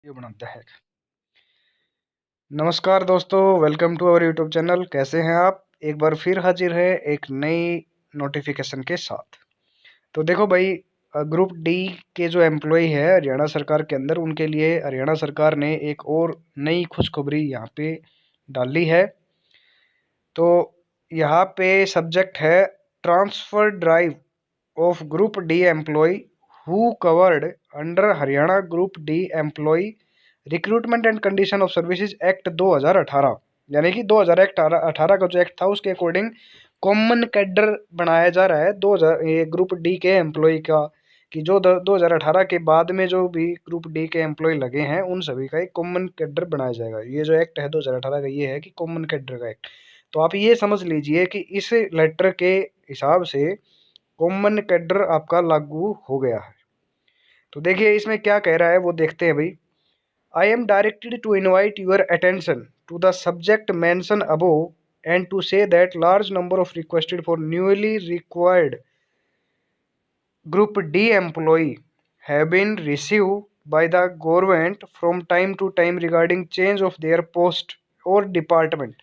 ये बनाता है। नमस्कार दोस्तों, welcome to our YouTube channel. कैसे हैं आप? एक बार फिर हाजिर है एक नई नोटिफिकेशन के साथ। तो देखो भाई, ग्रुप डी के जो एम्प्लॉय है हरियाणा सरकार के अंदर, उनके लिए हरियाणा सरकार ने एक और नई खुशखबरी यहाँ पे डाली है। तो यहाँ पे सब्जेक्ट है transfer drive of group D employ who covered under Haryana group D employ recruitment and condition of services act 2018, यानी कि 2018 का जो एक्ट था उसके अकॉर्डिंग कॉमन कैडर बनाया जा रहा है 2000 ये ग्रुप डी के एम्प्लॉय का, कि जो 2018 के बाद में जो भी ग्रुप डी के एम्प्लॉय लगे हैं उन सभी का एक कॉमन कैडर बनाया जाएगा। ये जो एक्ट है 2018 का, ये है कि कॉमन कैडर का एक्ट। तो आप ये समझ लीजिए कि इस लेटर के हिसाब से कॉमन कैडर आपका लागू हो गया है। तो देखिए इसमें क्या कह रहा है वो देखते हैं भाई। I am directed to invite your attention to the subject mentioned above and to say that large number of requested for newly required Group D employee have been received by the government from time to time regarding change of their post or department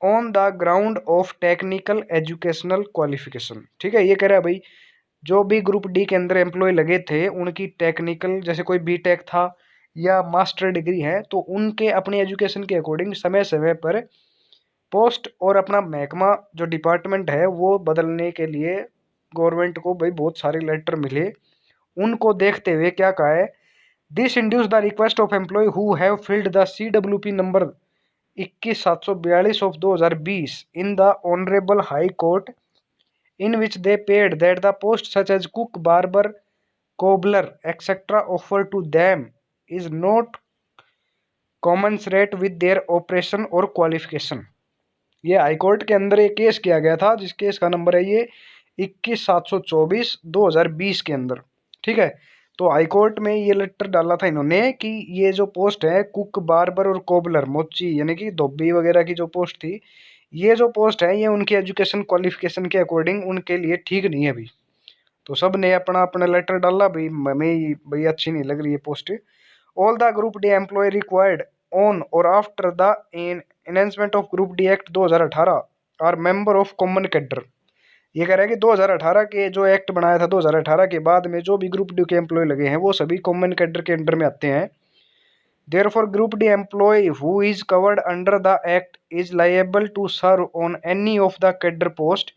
on the ground of technical educational qualification। ठीक है, ये कह रहा है भाई जो भी group D के अंदर एम्प्लॉय लगे थे उनकी टेक्निकल, जैसे कोई बीटेक था या मास्टर डिग्री है, तो उनके अपनी एजुकेशन के अकॉर्डिंग समय समय पर पोस्ट और अपना महकमा जो डिपार्टमेंट है वो बदलने के लिए गवर्नमेंट को भाई बहुत सारे लेटर मिले। उनको देखते हुए क्या कहा है, this induce the request of employ who have filled the CWP number 21742 of 2020 in the honourable high court in which they paid that the posts such as cook, barber, cobbler, etc. offered to them is not commensurate with their operation or qualification। ये high court के अंदर एक case किया गया था, जिस case का number है ये 21724/2020 के अंदर। ठीक है, तो हाईकोर्ट में ये लेटर डाला था इन्होंने कि ये जो पोस्ट है कुक, बार्बर और कोबलर, मोची यानी कि धोबी वगैरह की जो पोस्ट थी, ये जो पोस्ट है ये उनकी एजुकेशन क्वालिफिकेशन के अकॉर्डिंग उनके लिए ठीक नहीं है भाई। तो सब ने अपना अपना लेटर डाला भाई, हमें भाई अच्छी नहीं लग रही है post. All the group D employ required on or after the enhancement of group D act 2018 are member of common cadre. ये कह रहा है कि 2018 के जो एक्ट बनाया था 2018 के बाद में जो भी ग्रुप डी के एम्प्लॉय लगे हैं वो सभी कॉमन कैडर के अंडर में आते हैं। Therefore, Group D employee who is covered under the Act is liable to serve on any of the cadre post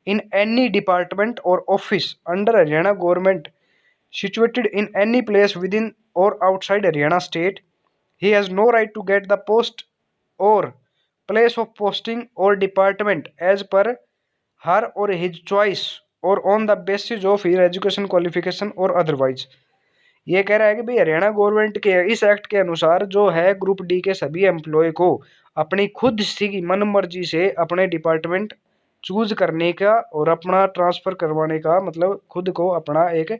in any department or office under Haryana government situated in any place within or outside Haryana state. He has no right to get the post or place of posting or department as per her or his choice or on the basis of his education qualification or otherwise। ये कह रहा है कि भाई Haryana government के इस act के अनुसार जो है ग्रुप डी के सभी एम्प्लॉय को अपनी खुद सी मन मर्जी से अपने डिपार्टमेंट चूज करने का और अपना ट्रांसफर करवाने का, मतलब खुद को अपना एक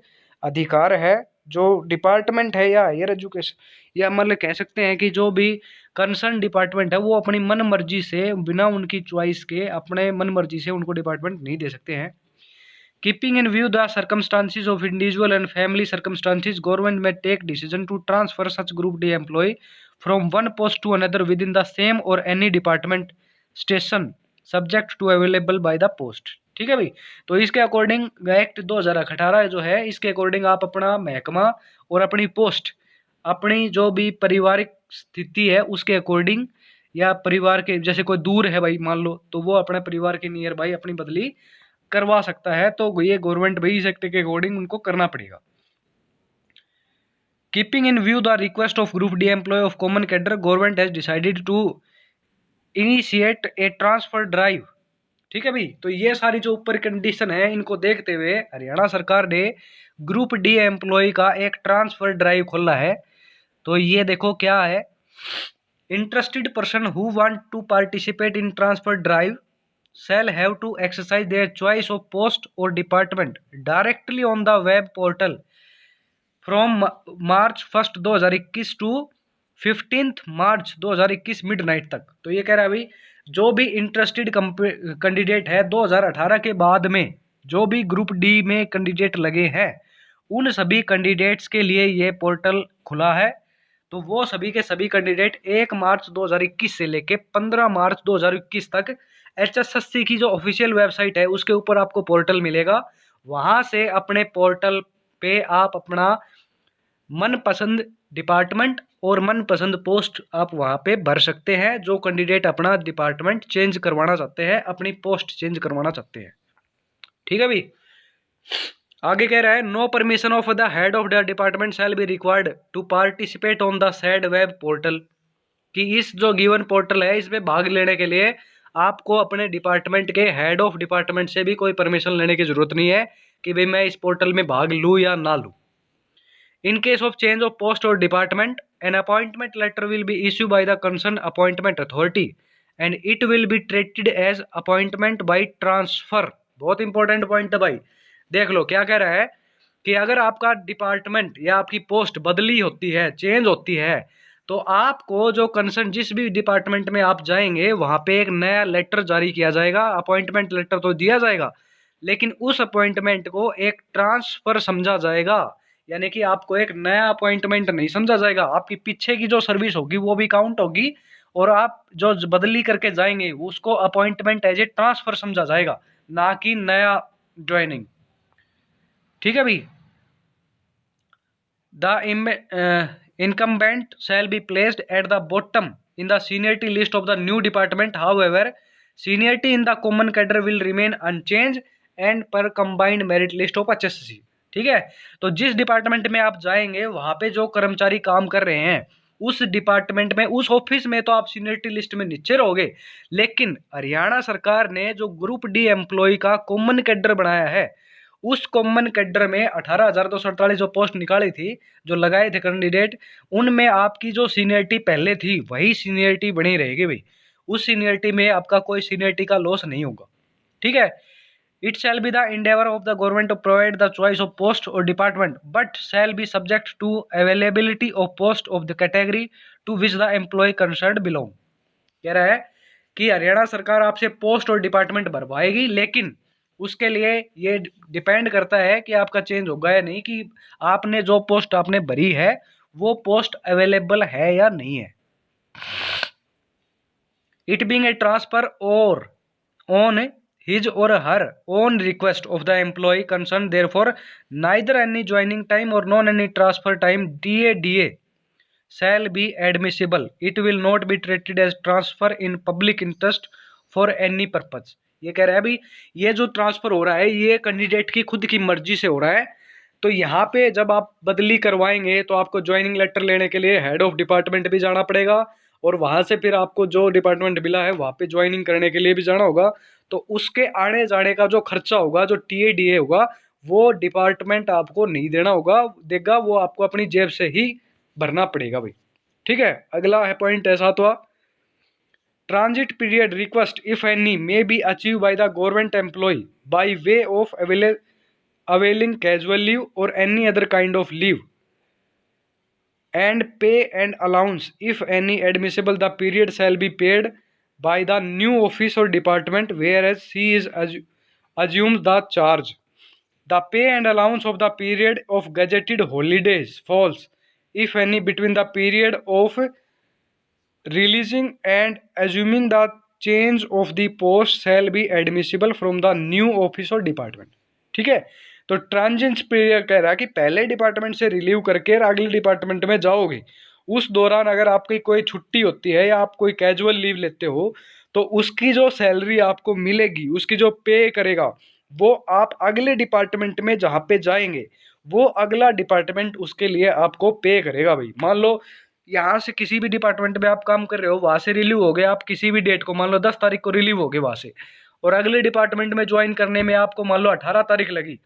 अधिकार है। जो डिपार्टमेंट है या हायर एजुकेशन, या मतलब कह सकते हैं कि जो भी कंसर्न डिपार्टमेंट है वो अपनी मन मर्जी से बिना उनकी चॉइस के अपने मन मर्जी से उनको डिपार्टमेंट नहीं दे सकते हैं। Keeping in view the circumstances of individual and family circumstances, government may take decision to transfer such Group D employee from one post to another within the same or any department station subject to available by the post। ठीक है भाई, तो इसके according act 2018 जो है इसके according आप अपना महकमा और अपनी पोस्ट अपनी जो भी पारिवारिक स्थिति है उसके अकॉर्डिंग, या परिवार के जैसे कोई दूर है भाई मान लो, तो वो अपने परिवार के नियर बाई अपनी बदली करवा सकता है। तो ये गवर्नमेंट भाई इस एक्ट के अकॉर्डिंग उनको करना पड़ेगा। Keeping in view the request of group D employ of common cadre, government has decided to initiate a transfer drive. ठीक है भाई, तो ये सारी जो ऊपर कंडीशन है इनको देखते हुए हरियाणा सरकार ने ग्रुप डी एम्प्लॉय का एक ट्रांसफर ड्राइव खोला है। तो ये देखो क्या है, interested person who want to participate in transfer drive shall have to exercise their choice of post or department directly on the web portal from March 1st 2021 to 15th March 2021 midnight तक। तो ये कह रहा है भाई जो भी interested candidate है 2018 के बाद में जो भी ग्रुप डी में कैंडिडेट लगे हैं उन सभी कैंडिडेट्स के लिए ये पोर्टल खुला है। तो वो सभी के सभी कैंडिडेट 1 मार्च 2021 से लेके 15 मार्च 2021 तक HSSC की जो ऑफिशियल वेबसाइट है उसके ऊपर आपको पोर्टल मिलेगा। वहां से अपने पोर्टल पे आप अपना मनपसंद डिपार्टमेंट और मनपसंद पोस्ट आप वहां पे भर सकते हैं। जो कैंडिडेट अपना डिपार्टमेंट चेंज करवाना चाहते हैं, अपनी पोस्ट चेंज करवाना चाहते हैं। ठीक है भाई। आगे कह रहा है no permission of the head of the department shall be required to participate on the said web portal. कि इस जो गिवन पोर्टल है इसमें भाग लेने के लिए आपको अपने डिपार्टमेंट के हेड ऑफ डिपार्टमेंट से भी कोई परमिशन लेने की जरूरत नहीं है कि भाई मैं इस पोर्टल में भाग लूँ या ना लूँ। In case of change of post or department, an appointment letter will be issued by the concerned appointment authority and it will be treated as appointment by transfer। बहुत इंपॉर्टेंट पॉइंट है भाई। देख लो क्या कह रहा है कि अगर आपका डिपार्टमेंट या आपकी पोस्ट बदली होती है, चेंज होती है, तो आपको जो कंसर्न जिस भी डिपार्टमेंट में आप जाएंगे वहां पे एक नया लेटर जारी किया जाएगा। अपॉइंटमेंट लेटर तो दिया जाएगा लेकिन उस अपॉइंटमेंट को एक ट्रांसफर समझा जाएगा। यानी कि आपको एक नया अपॉइंटमेंट नहीं समझा जाएगा, आपकी पीछे की जो सर्विस होगी वो भी काउंट होगी और आप जो बदली करके जाएंगे उसको अपॉइंटमेंट एज ए ट्रांसफर समझा जाएगा, ना कि नया ज्वाइनिंग। ठीक है भाई। The incumbent shall be placed at the bottom in the seniority list of the new department. However, seniority in the common cadre will remain unchanged and per combined merit list of HSC। ठीक है। तो जिस department में आप जाएंगे वहां पे जो कर्मचारी काम कर रहे हैं उस डिपार्टमेंट में, उस ऑफिस में तो आप सीनियरिटी लिस्ट में नीचे रहोगे, लेकिन हरियाणा सरकार ने जो ग्रुप डी एम्प्लॉय का कॉमन कैडर बनाया है उस कॉमन कैडर में 18,248 जो पोस्ट निकाली थी, जो लगाए थे कैंडिडेट, उनमें आपकी जो सीनियरिटी पहले थी वही सीनियरिटी बनी रहेगी भाई। उस सीनियरिटी में आपका कोई सीनियरिटी का लॉस नहीं होगा। ठीक है। It shall be the endeavour of the government to provide the choice of post or department but shall be subject to availability of post of the category to which the employ concerned belong. कह रहा है कि हरियाणा सरकार आपसे post or department भरवाएगी, लेकिन उसके लिए ये डिपेंड करता है कि आपका चेंज होगा या नहीं, कि आपने जो पोस्ट आपने भरी है वो पोस्ट अवेलेबल है या नहीं है। It being a transfer or on his or her own request of the employ concern therefore neither any joining time or non any transfer time DA shall be admissible। It will not be treated as transfer in public interest for any purpose। ये कह रहा है भाई ये जो transfer हो रहा है ये कैंडिडेट की खुद की मर्जी से हो रहा है। तो यहाँ पे जब आप बदली करवाएंगे तो आपको ज्वाइनिंग लेटर लेने के लिए हेड ऑफ डिपार्टमेंट भी जाना पड़ेगा और वहां से फिर आपको जो डिपार्टमेंट मिला है वहां पे ज्वाइनिंग करने के लिए भी जाना होगा। तो उसके आने जाने का जो खर्चा होगा, जो TADA होगा, वो डिपार्टमेंट आपको नहीं देगा, वो आपको अपनी जेब से ही भरना पड़ेगा भाई। ठीक है। अगला है पॉइंट है 7वां। Transit period request if any may be achieve by the government employ by way of availing casual leave or any other kind of leave and pay and allowance if any admissible। The period shall be paid by the new office or department whereas he is assumes the charge। The pay and allowance of the period of gazetted holidays falls if any between the period of releasing and assuming the change of the post shall be admissible from the new office or department। ठीक है। तो transit period कह रहा है कि पहले department से relieve करके अगले डिपार्टमेंट में जाओगे, उस दौरान अगर आपकी कोई छुट्टी होती है या आप कोई कैजुअल लीव लेते हो तो उसकी जो सैलरी आपको मिलेगी, उसकी जो पे करेगा वो आप अगले डिपार्टमेंट में जहाँ पे जाएंगे वो अगला डिपार्टमेंट उसके लिए आपको पे करेगा भाई। मान लो यहाँ से किसी भी डिपार्टमेंट में आप काम कर रहे हो, वहां से रिलीव हो गए आप किसी भी डेट को, मान लो 10 तारीख को रिलीव हो गए वहां से, और अगले डिपार्टमेंट में ज्वाइन करने में आपको मान लो 18 तारीख लगी,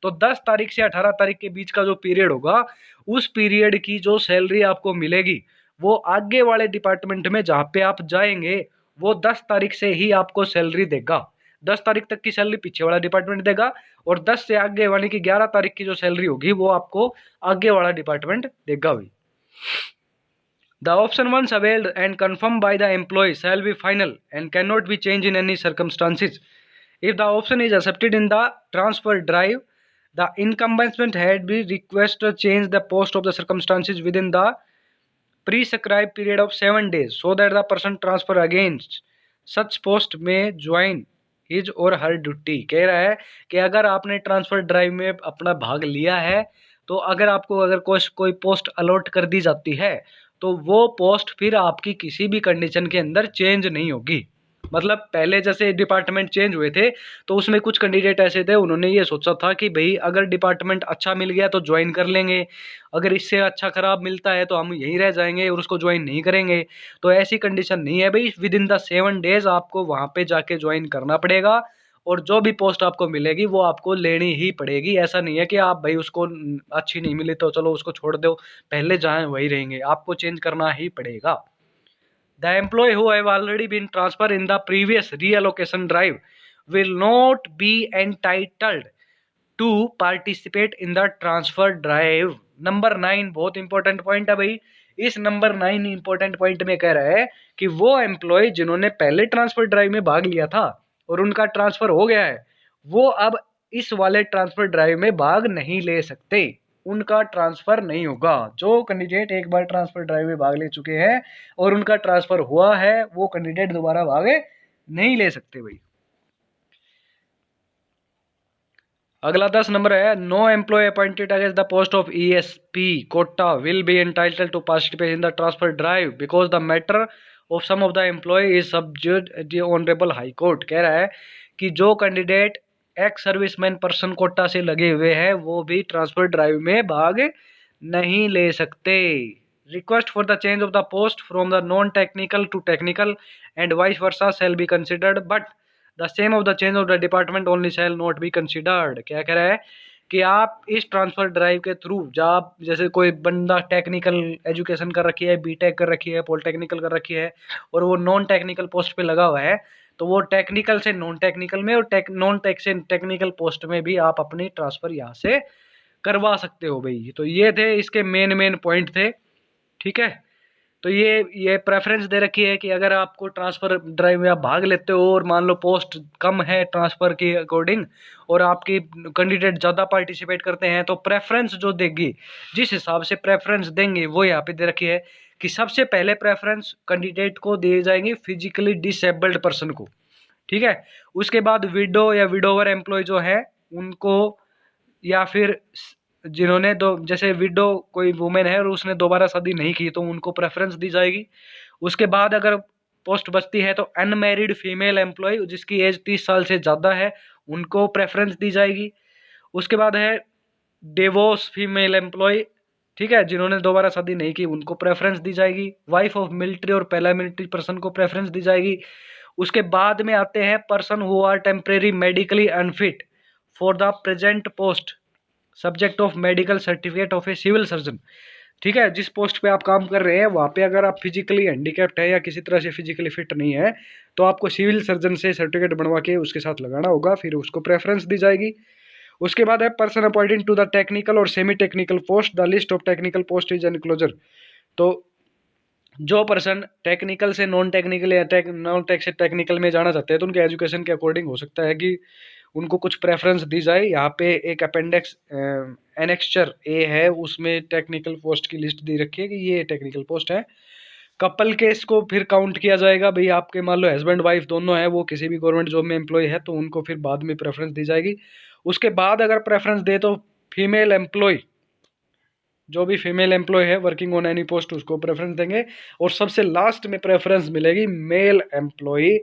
तो 10 तारीख से 18 तारीख के बीच का जो पीरियड होगा उस पीरियड की जो सैलरी आपको मिलेगी वो आगे वाले डिपार्टमेंट में जहाँ पे आप जाएंगे वो 10 तारीख से ही आपको सैलरी देगा। 10 तारीख तक की सैलरी पीछे वाला डिपार्टमेंट देगा और 10 से आगे वाले की 11 तारीख की जो सैलरी होगी वो आपको आगे वाला डिपार्टमेंट देगा भाई। The option once availed and confirmed by the employee shall be final and cannot be changed in any circumstances। If the option is accepted in the transfer drive, the incumbent had be request to change the post of the circumstances within the prescribed period of 7 days so that the person transfer against such post may join his or her duty। कह रहा है कि अगर आपने transfer drive में अपना भाग लिया है तो अगर कोई पोस्ट अलॉट कर दी जाती है तो वो पोस्ट फिर आपकी किसी भी कंडीशन के अंदर चेंज नहीं होगी। मतलब पहले जैसे डिपार्टमेंट चेंज हुए थे तो उसमें कुछ कैंडिडेट ऐसे थे, उन्होंने ये सोचा था कि भाई अगर डिपार्टमेंट अच्छा मिल गया तो ज्वाइन कर लेंगे, अगर इससे अच्छा खराब मिलता है तो हम यहीं रह जाएंगे और उसको ज्वाइन नहीं करेंगे। तो ऐसी कंडीशन नहीं है भाई, विद इन द 7 डेज आपको वहाँ पे जाके ज्वाइन करना पड़ेगा और जो भी पोस्ट आपको मिलेगी वो आपको लेनी ही पड़ेगी। ऐसा नहीं है कि आप भाई उसको अच्छी नहीं मिली तो चलो उसको छोड़ दो, पहले जहाँ वही रहेंगे, आपको चेंज करना ही पड़ेगा। The employee who have already been transferred in the previous reallocation drive will not be entitled to participate in the transfer drive। Number 9 बहुत इंपॉर्टेंट पॉइंट है भाई। इस नंबर 9 इंपॉर्टेंट पॉइंट में कह रहा है कि वो एम्प्लॉय जिन्होंने पहले ट्रांसफर ड्राइव में भाग लिया था और उनका ट्रांसफर हो गया है, वो अब इस वाले ट्रांसफर ड्राइव में भाग नहीं ले सकते, उनका ट्रांसफर नहीं होगा। जो कैंडिडेट एक बार ट्रांसफर ड्राइव में भाग ले चुके हैं और उनका ट्रांसफर हुआ है वो कैंडिडेट दोबारा भाग नहीं ले सकते भाई। अगला 10 नंबर है, no employ appointed against the post of ESP quota will be entitled to participate in the transfer drive because the matter of some of the employ is subject the honourable high court. कह रहा है कि जो candidate ex serviceman person quota से लगे हुए हैं वो भी ट्रांसफर ड्राइव में भाग नहीं ले सकते। Request for the change of the post from the non technical to technical and vice versa shall be considered but the same of the change of the department only shall not be considered. क्या कह रहा है कि आप इस transfer drive के through जब जैसे कोई बंदा टेक्निकल एजुकेशन कर रखी है, बीटेक कर रखी है, पॉलिटेक्निकल कर रखी है और वो नॉन टेक्निकल पोस्ट पे लगा हुआ है तो वो टेक्निकल से नॉन टेक्निकल में और नॉन टेक से टेक्निकल पोस्ट में भी आप अपनी ट्रांसफर यहाँ से करवा सकते हो भाई। तो ये थे इसके मेन पॉइंट थे, ठीक है। तो ये प्रेफरेंस दे रखी है कि अगर आपको ट्रांसफर ड्राइव में आप भाग लेते हो और मान लो पोस्ट कम है ट्रांसफर के अकॉर्डिंग और आपकी कैंडिडेट ज़्यादा पार्टिसिपेट करते हैं तो प्रेफरेंस जो देगी, जिस हिसाब से प्रेफरेंस देंगे वो यहाँ पे दे रखी है कि सबसे पहले प्रेफरेंस कैंडिडेट को दी जाएंगी फिजिकली डिसेबल्ड पर्सन को, ठीक है। उसके बाद विडो या विडोवर एम्प्लॉय जो है उनको, या फिर जिन्होंने जैसे विडो कोई वुमेन है और उसने दोबारा शादी नहीं की तो उनको प्रेफरेंस दी जाएगी। उसके बाद अगर पोस्ट बचती है तो अनमैरिड फीमेल एम्प्लॉय जिसकी एज 30 साल से ज़्यादा है उनको प्रेफरेंस दी जाएगी। उसके बाद है डिवोर्स फीमेल एम्प्लॉय, ठीक है, जिन्होंने दोबारा शादी नहीं की उनको प्रेफरेंस दी जाएगी। वाइफ ऑफ मिलिट्री और पैरामिलिट्री पर्सन को प्रेफरेंस दी जाएगी। उसके बाद में आते हैं person who are temporary medically unfit for the present post subject of medical certificate of a civil surgeon, ठीक है। जिस पोस्ट पे आप काम कर रहे हैं वहाँ पे अगर आप फिजिकली हैंडीकैप्ड है या किसी तरह से फिजिकली फिट नहीं है तो आपको सिविल सर्जन से सर्टिफिकेट बनवा के उसके साथ लगाना होगा, फिर उसको प्रेफरेंस दी जाएगी। उसके बाद है person appointed to the technical or semi technical post the list of technical post is enclosure. तो जो पर्सन टेक्निकल से नॉन टेक्निकल या नॉन टेक से टेक्निकल में जाना चाहते हैं तो उनके एजुकेशन के अकॉर्डिंग हो सकता है कि उनको कुछ प्रेफरेंस दी जाए। यहाँ पे एक अपेंडिक्स एनेक्स्चर ए है उसमें टेक्निकल पोस्ट की लिस्ट दी रखी है कि ये टेक्निकल पोस्ट है। कपल केस को फिर काउंट किया जाएगा भाई, आपके मान लो हस्बैंड वाइफ दोनों है वो किसी भी गवर्नमेंट जॉब में एम्प्लॉय है तो उनको फिर बाद में प्रेफरेंस दी जाएगी। उसके बाद अगर प्रेफरेंस दे तो फीमेल एम्प्लॉय, जो भी फीमेल एम्प्लॉय है वर्किंग ऑन एनी पोस्ट उसको प्रेफरेंस देंगे। और सबसे लास्ट में प्रेफरेंस मिलेगी male employ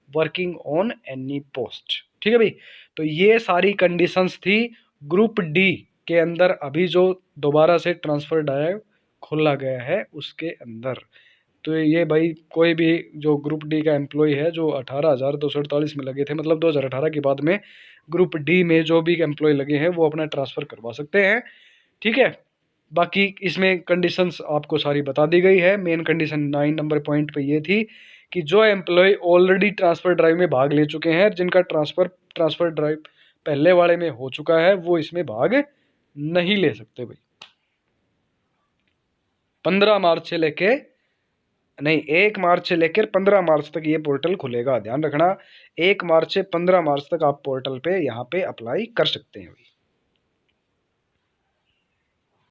working on any post, ठीक है भाई। तो ये सारी कंडीशंस थी ग्रुप डी के अंदर अभी जो दोबारा से ट्रांसफर ड्राइव खोला गया है उसके अंदर। तो ये भाई कोई भी जो ग्रुप डी का एम्प्लॉय है जो 18,248 में लगे थे, मतलब 2018 के बाद में ग्रुप डी में जो भी एम्प्लॉय लगे हैं वो अपना ट्रांसफ़र करवा सकते हैं, ठीक है। बाकी इसमें कंडीशंस आपको सारी बता दी गई है। मेन कंडीशन 9 नंबर पॉइंट पे ये थी कि जो एम्प्लॉय ऑलरेडी ट्रांसफ़र ड्राइव में भाग ले चुके हैं, जिनका ट्रांसफ़र ड्राइव पहले वाले में हो चुका है, वो इसमें भाग नहीं ले सकते भाई। 15 मार्च से लेके नहीं 1 मार्च से लेकर 15 मार्च तक ये पोर्टल खुलेगा, ध्यान रखना। 1 मार्च से 15 मार्च तक आप पोर्टल पे यहाँ पे अप्लाई कर सकते हैं भाई।